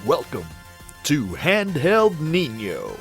Welcome to Handheld Niño.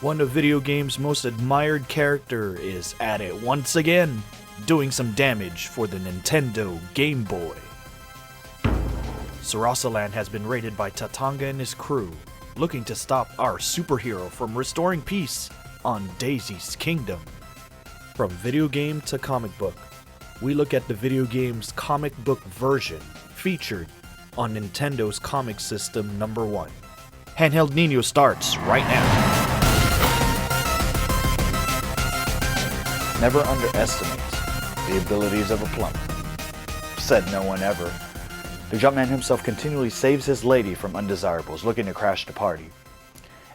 One of video games' most admired character is at it once again, doing some damage for the Nintendo Game Boy. Sarasaland has been raided by Tatanga and his crew, looking to stop our superhero from restoring peace on Daisy's kingdom. From video game to comic book, we look at the video game's comic book version featured on Nintendo's comic system #1. Handheld Niño starts right now. Never underestimate the abilities of a plumber. Said no one ever. The Jumpman himself continually saves his lady from undesirables looking to crash the party.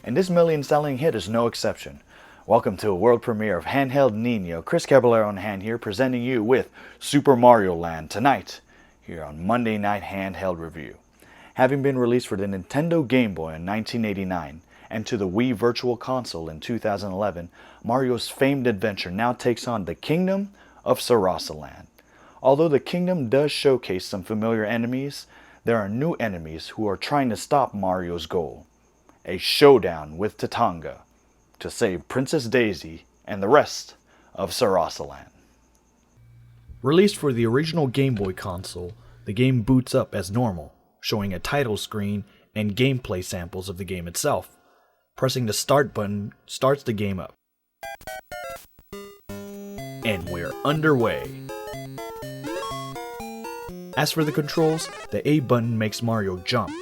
And this million-selling hit is no exception. Welcome to a world premiere of Handheld Niño. Kris Caballero on hand here, presenting you with Super Mario Land tonight, here on Monday Night Handheld Review. Having been released for the Nintendo Game Boy in 1989 and to the Wii Virtual Console in 2011, Mario's famed adventure now takes on the Kingdom of Sarasaland. Although the kingdom does showcase some familiar enemies, there are new enemies who are trying to stop Mario's goal. A showdown with Tatanga to save Princess Daisy and the rest of Sarasaland. Released for the original Game Boy console, the game boots up as normal, showing a title screen and gameplay samples of the game itself. Pressing the start button starts the game up. And we're underway. As for the controls, the A button makes Mario jump.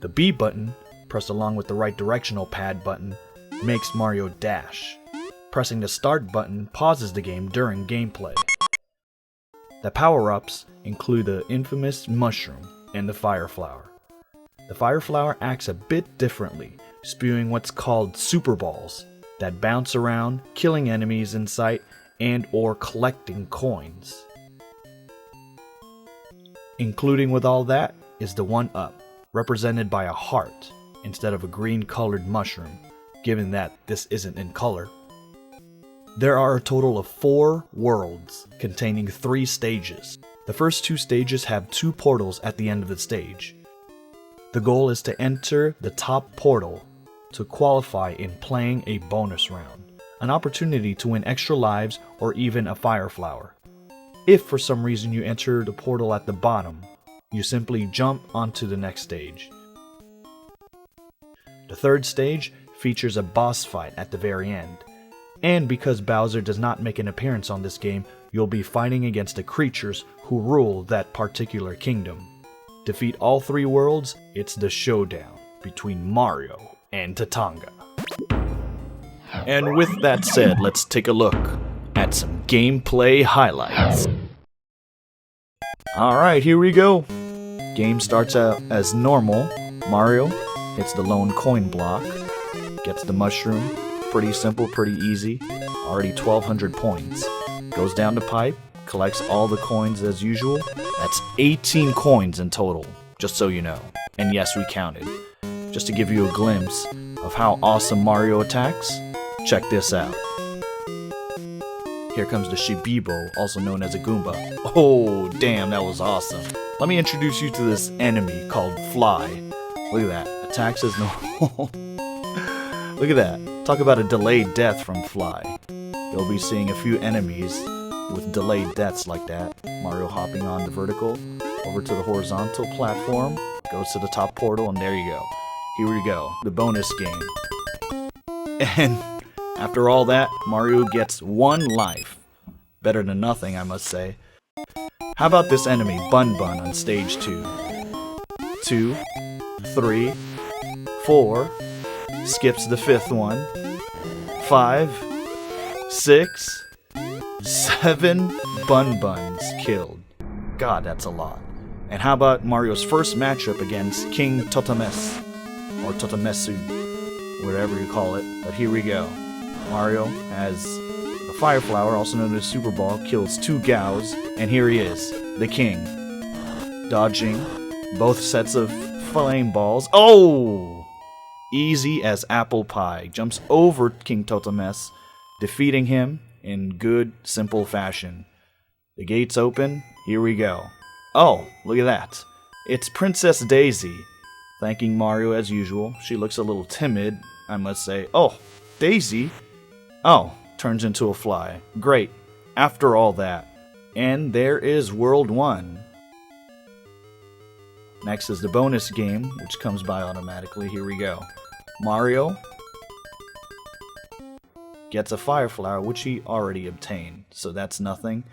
The B button, pressed along with the right directional pad button, makes Mario dash. Pressing the start button pauses the game during gameplay. The power-ups include the infamous mushroom and the fire flower. The fire flower acts a bit differently, spewing what's called super balls that bounce around, killing enemies in sight and or collecting coins. Including with all that is the 1-up, represented by a heart instead of a green-colored mushroom, given that this isn't in color. There are a total of 4 worlds containing 3 stages. The first 2 stages have 2 portals at the end of the stage. The goal is to enter the top portal to qualify in playing a bonus round, an opportunity to win extra lives or even a fire flower. If for some reason you enter the portal at the bottom, you simply jump onto the next stage. The third stage features a boss fight at the very end. And because Bowser does not make an appearance on this game, you'll be fighting against the creatures who rule that particular kingdom. Defeat all 3 worlds, it's the showdown between Mario and Tatanga. And with that said, let's take a look at some gameplay highlights. Alright, here we go. Game starts out as normal. Mario hits the lone coin block, gets the mushroom. Pretty simple, pretty easy. Already 1,200 points. Goes down the pipe, collects all the coins as usual. That's 18 coins in total, just so you know. And yes, we counted. Just to give you a glimpse of how awesome Mario attacks, check this out. Here comes the Shibibo, also known as a Goomba. Oh, damn, that was awesome. Let me introduce you to this enemy called Fly. Look at that. Attacks as normal. Look at that. Talk about a delayed death from Fly. You'll be seeing a few enemies with delayed deaths like that. Mario hopping on the vertical, over to the horizontal platform, goes to the top portal, and there you go. Here we go, the bonus game. And after all that, Mario gets 1 life. Better than nothing, I must say. How about this enemy, Bun Bun, on stage 2? 2, 3, 4... skips the 5th one. 5, 6, 7 Bun Buns killed. God, that's a lot. And how about Mario's first matchup against King Totomesu, or totomesu, whatever you call it. But here we go. Mario has the fire flower, also known as Super Ball, kills 2 Gaos, and here he is, the king, dodging both sets of flame balls. Oh! Easy as apple pie. Jumps over King Totomesu, defeating him in good, simple fashion. The gates open. Here we go. Oh, look at that. it's Princess Daisy. Thanking Mario as usual. She looks a little timid, I must say. Oh, Daisy? Oh, turns into a fly. Great. After all that. And there is World 1. Next is the bonus game, which comes by automatically. Here we go. Mario gets a fire flower, which he already obtained, so that's nothing.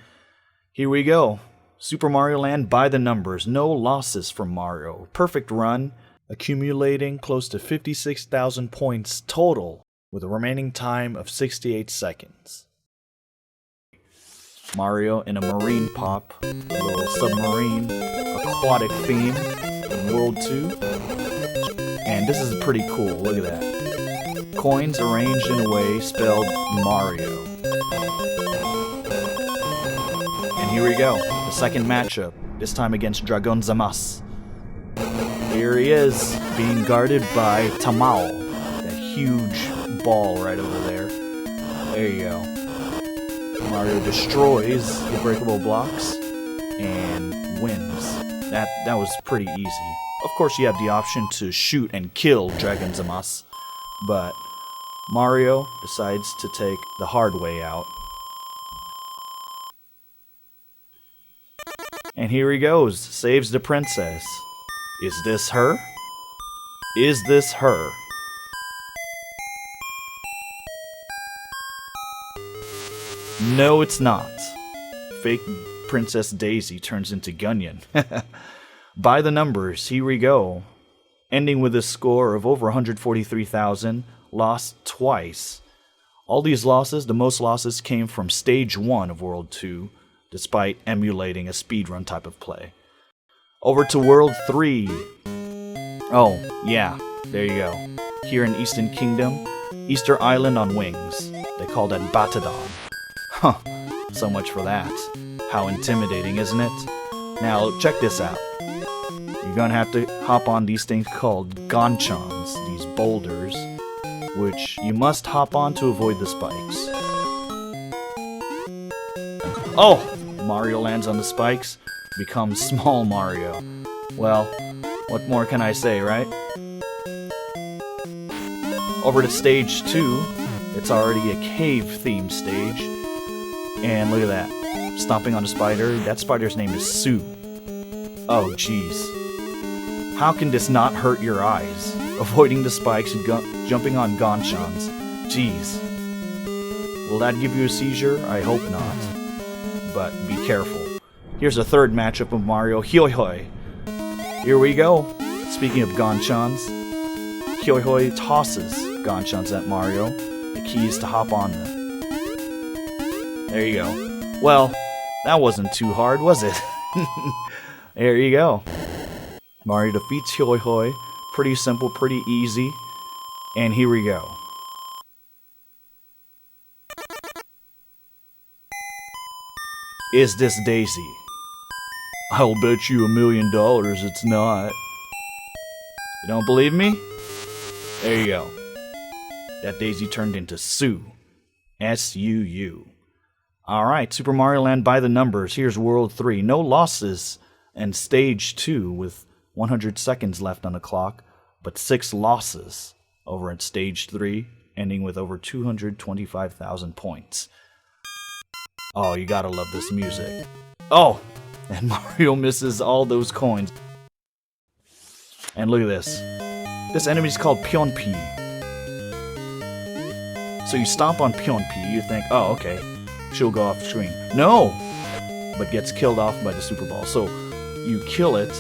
Here we go. Super Mario Land by the numbers. No losses from Mario. Perfect run, accumulating close to 56,000 points total, with a remaining time of 68 seconds. Mario in a marine pop, a little submarine, aquatic theme in World 2. And this is pretty cool, look at that. Coins arranged in a way spelled Mario. And here we go, the second matchup, this time against Dragonzamasu. Here he is, being guarded by Tamao, that huge ball right over there. There you go. Mario destroys the breakable blocks and wins. That was pretty easy. Of course, you have the option to shoot and kill Dragonzamasu, but Mario decides to take the hard way out. And here he goes, saves the princess. Is this her? Is this her? No, it's not. Fake Princess Daisy turns into Gunyan. By the numbers, here we go. Ending with a score of over 143,000, lost twice. All these losses, the most losses came from Stage 1 of World 2, despite emulating a speedrun type of play. Over to World 3. Oh, yeah, there you go. Here in Eastern Kingdom, Easter Island on wings. They call that Batadon. Huh, so much for that. How intimidating, isn't it? Now, check this out. You're gonna have to hop on these things called gonchons, these boulders, which you must hop on to avoid the spikes. Oh! Mario lands on the spikes, becomes Small Mario. Well, what more can I say, right? Over to Stage 2, it's already a cave-themed stage. And look at that. Stomping on a spider. That spider's name is Sue. Oh, jeez. How can this not hurt your eyes? Avoiding the spikes and jumping on gonchons. Jeez. Will that give you a seizure? I hope not. But be careful. Here's a third matchup of Mario. Hiyoihoi. Here we go. Speaking of gonchons, Hiyoihoi tosses gonchons at Mario. The key is to hop on them. There you go. Well, that wasn't too hard, was it? There you go. Mario defeats hiyoihoi. Pretty simple, pretty easy. And here we go. Is this Daisy? I'll bet you $1 million it's not. You don't believe me? There you go. That Daisy turned into Sue. S-U-U. Alright, Super Mario Land by the numbers. Here's World 3. No losses. And Stage 2 with 100 seconds left on the clock, but 6 losses over at Stage 3, ending with over 225,000 points. Oh, you gotta love this music. Oh! And Mario misses all those coins. And look at this. This enemy's called Pionpi. So you stomp on Pionpi, you think, oh, okay, she'll go off screen. No! But gets killed off by the Super Ball. So you kill it,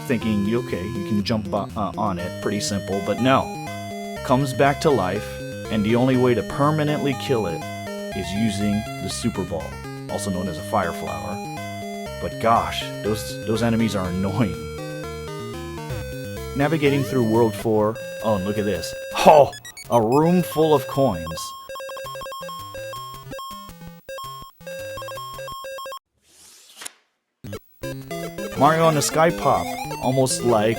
thinking, okay, you can jump on it, pretty simple, but no. Comes back to life, and the only way to permanently kill it is using the Super Ball, also known as a Fire Flower. But gosh, those enemies are annoying. Navigating through World 4, oh, and look at this. Oh, a room full of coins. Mario on the Sky Pop, almost like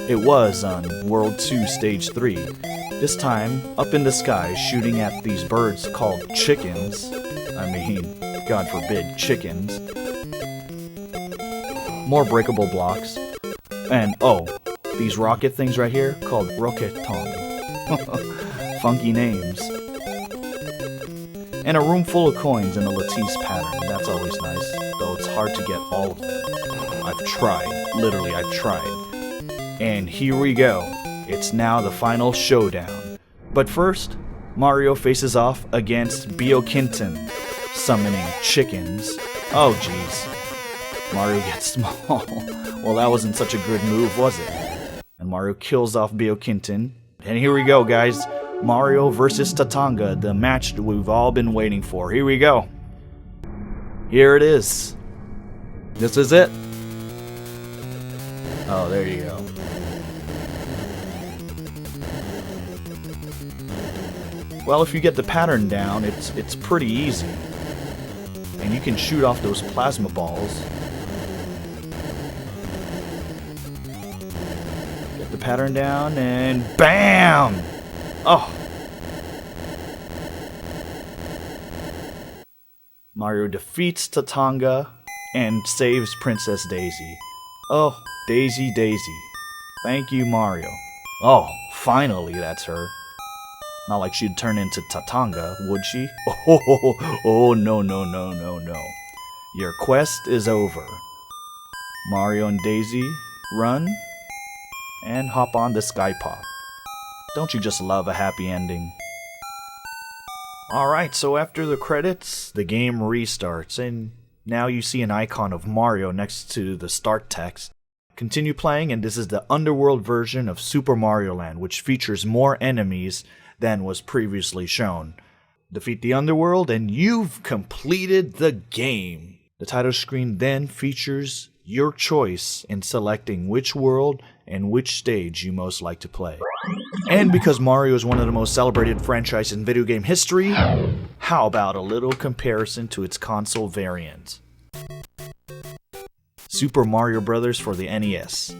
it was on World 2 Stage 3. This time, up in the sky, shooting at these birds called chickens. I mean, God forbid, chickens. More breakable blocks. And oh, these rocket things right here called roqueton. Funky names. And a room full of coins in a lattice pattern. That's always nice, though it's hard to get all of them. I've tried. Literally, I've tried. And here we go. It's now the final showdown. But first, Mario faces off against Biokinton, summoning chickens. Oh jeez. Mario gets small. Well, that wasn't such a good move, was it? And Mario kills off Biokinton. And here we go, guys. Mario versus Tatanga, the match that we've all been waiting for. Here we go. Here it is. This is it. Oh, there you go. Well, if you get the pattern down, it's pretty easy. And you can shoot off those plasma balls. Get the pattern down and BAM! Oh! Mario defeats Tatanga and saves Princess Daisy. Oh, Daisy, Daisy. Thank you, Mario. Oh, finally that's her. Not like she'd turn into Tatanga, would she? Oh, no, no, no, no, no. Your quest is over. Mario and Daisy run and hop on the Sky Pop. Don't you just love a happy ending? Alright, so after the credits, the game restarts, and now you see an icon of Mario next to the start text. Continue playing, and this is the Underworld version of Super Mario Land, which features more enemies than was previously shown. Defeat the Underworld, and you've completed the game. The title screen then features your choice in selecting which world and which stage you most like to play. And because Mario is one of the most celebrated franchises in video game history, how about a little comparison to its console variant? Super Mario Bros. For the NES.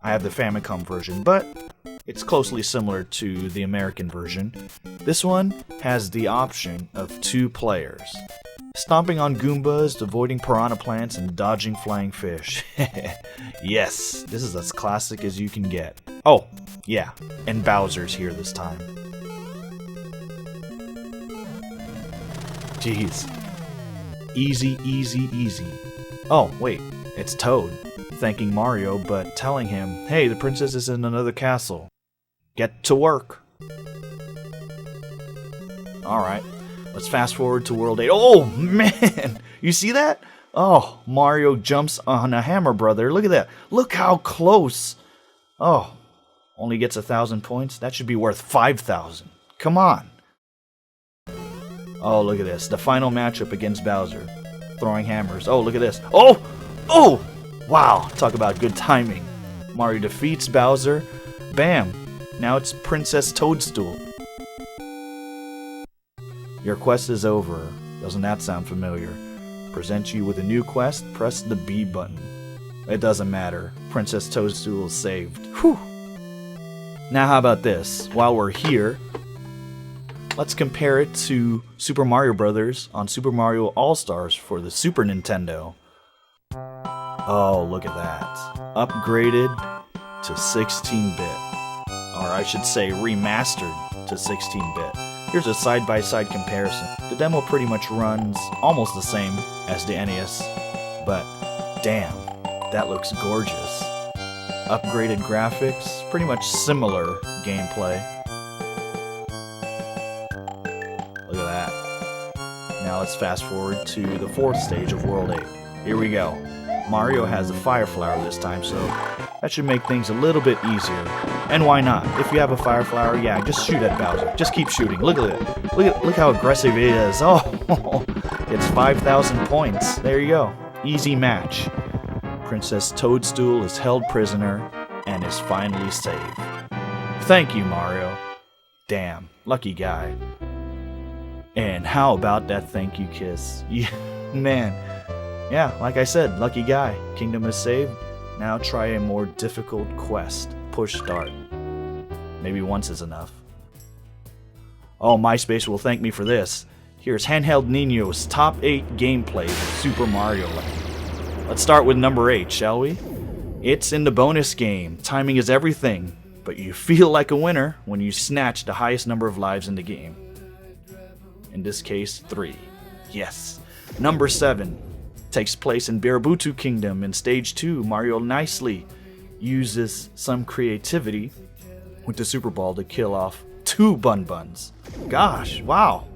I have the Famicom version, but it's closely similar to the American version. This one has the option of 2 players. Stomping on Goombas, avoiding piranha plants, and dodging flying fish. Yes, this is as classic as you can get. Oh, yeah, and Bowser's here this time. Jeez. Easy, easy, easy. Oh, wait, it's Toad, thanking Mario, but telling him, hey, the princess is in another castle. Get to work. Alright, let's fast forward to World 8. Oh, man! You see that? Oh, Mario jumps on a Hammer Brother. Look at that. Look how close. Oh, only gets 1,000 points? That should be worth 5,000. Come on. Oh, look at this. The final matchup against Bowser. Throwing hammers. Oh, look at this. Oh! Oh! Wow, talk about good timing. Mario defeats Bowser. Bam! Now it's Princess Toadstool. Your quest is over. Doesn't that sound familiar? Present you with a new quest, press the B button. It doesn't matter. Princess Toadstool is saved. Whew! Now how about this? While we're here, let's compare it to Super Mario Bros. On Super Mario All-Stars for the Super Nintendo. Oh, look at that. Upgraded to 16-bit. Or I should say remastered to 16-bit. Here's a side-by-side comparison. The demo pretty much runs almost the same as the NES, but damn, that looks gorgeous. Upgraded graphics, pretty much similar gameplay. Look at that. Now let's fast forward to the 4th stage of World 8. Here we go. Mario has a fire flower this time, so that should make things a little bit easier. And why not? If you have a fire flower, yeah, just shoot at Bowser. Just keep shooting. Look at it. Look how aggressive it is. Oh, it's 5,000 points. There you go. Easy match. Princess Toadstool is held prisoner and is finally saved. Thank you, Mario. Damn, lucky guy. And how about that thank you kiss? Yeah, man. Yeah, like I said, lucky guy. Kingdom is saved. Now try a more difficult quest. Push start. Maybe once is enough. Oh, MySpace will thank me for this. Here's Handheld Niño's top 8 gameplays of Super Mario Land. Let's start with number 8, shall we? It's in the bonus game. Timing is everything, but you feel like a winner when you snatch the highest number of lives in the game. In this case, 3. Yes. Number 7 takes place in Birabutu Kingdom. In Stage 2, Mario nicely uses some creativity with the Super Ball to kill off 2 Bun Buns. Gosh, wow.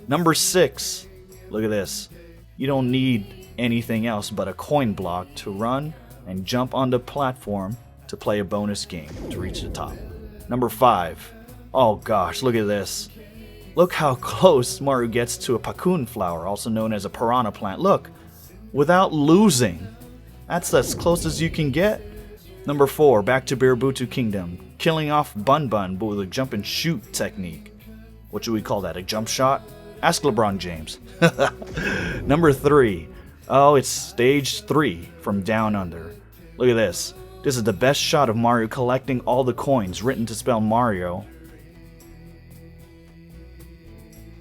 Number 6, look at this. You don't need anything else but a coin block to run and jump on the platform to play a bonus game to reach the top. Number 5, oh gosh, look at this. Look how close Mario gets to a Pakun flower, also known as a piranha plant. Look, without losing. That's as close as you can get. Number 4, back to Birabutu Kingdom, killing off Bun Bun but with a jump and shoot technique. What should we call that, a jump shot? Ask LeBron James. Number 3, oh, it's Stage 3 from Down Under. Look at this. This is the best shot of Mario collecting all the coins written to spell Mario.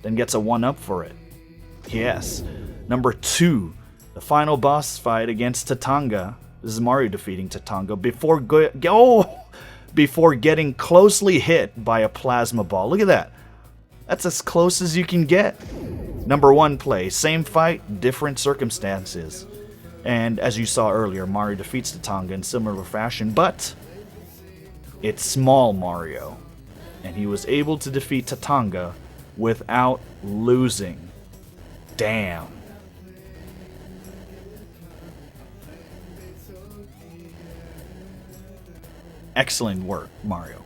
Then gets a 1-up for it. Yes. Number 2, the final boss fight against Tatanga. This is Mario defeating Tatanga before getting closely hit by a plasma ball. Look at that. That's as close as you can get. Number 1 play. Same fight, different circumstances. And as you saw earlier, Mario defeats Tatanga in similar fashion, but it's small Mario. And he was able to defeat Tatanga without losing. Damn. Excellent work, Mario.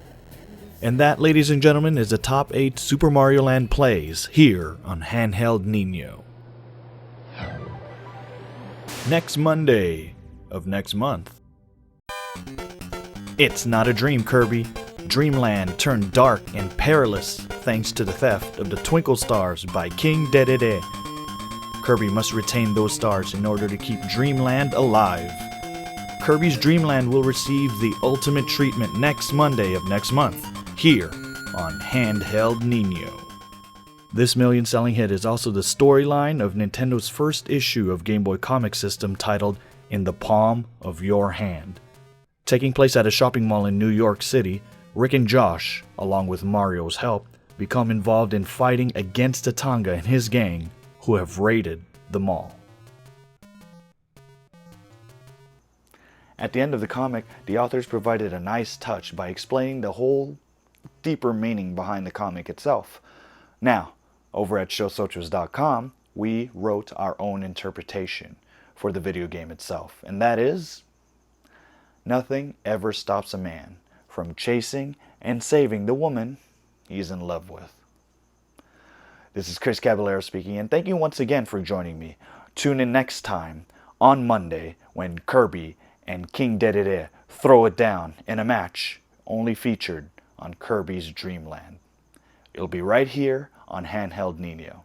And that, ladies and gentlemen, is the top 8 Super Mario Land plays here on Handheld Niño. Next Monday of next month. It's not a dream, Kirby. Dreamland turned dark and perilous thanks to the theft of the Twinkle Stars by King Dedede. Kirby must retain those stars in order to keep Dreamland alive. Kirby's Dreamland will receive the ultimate treatment next Monday of next month, here on Handheld Niño. This million-selling hit is also the storyline of Nintendo's first issue of Game Boy comic system titled In the Palm of Your Hand. Taking place at a shopping mall in New York City, Rick and Josh, along with Mario's help, become involved in fighting against Tatanga and his gang, who have raided the mall. At the end of the comic, the authors provided a nice touch by explaining the whole deeper meaning behind the comic itself. Now, over at SHOWSOTROS.com, we wrote our own interpretation for the video game itself, and that is, nothing ever stops a man from chasing and saving the woman he's in love with. This is Kris Caballero speaking, and thank you once again for joining me. Tune in next time on Monday when Kirby and King Dedede throw it down in a match only featured on Kirby's Dreamland. It'll be right here on Handheld Niño.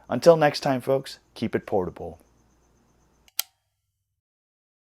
Until next time, folks, keep it portable.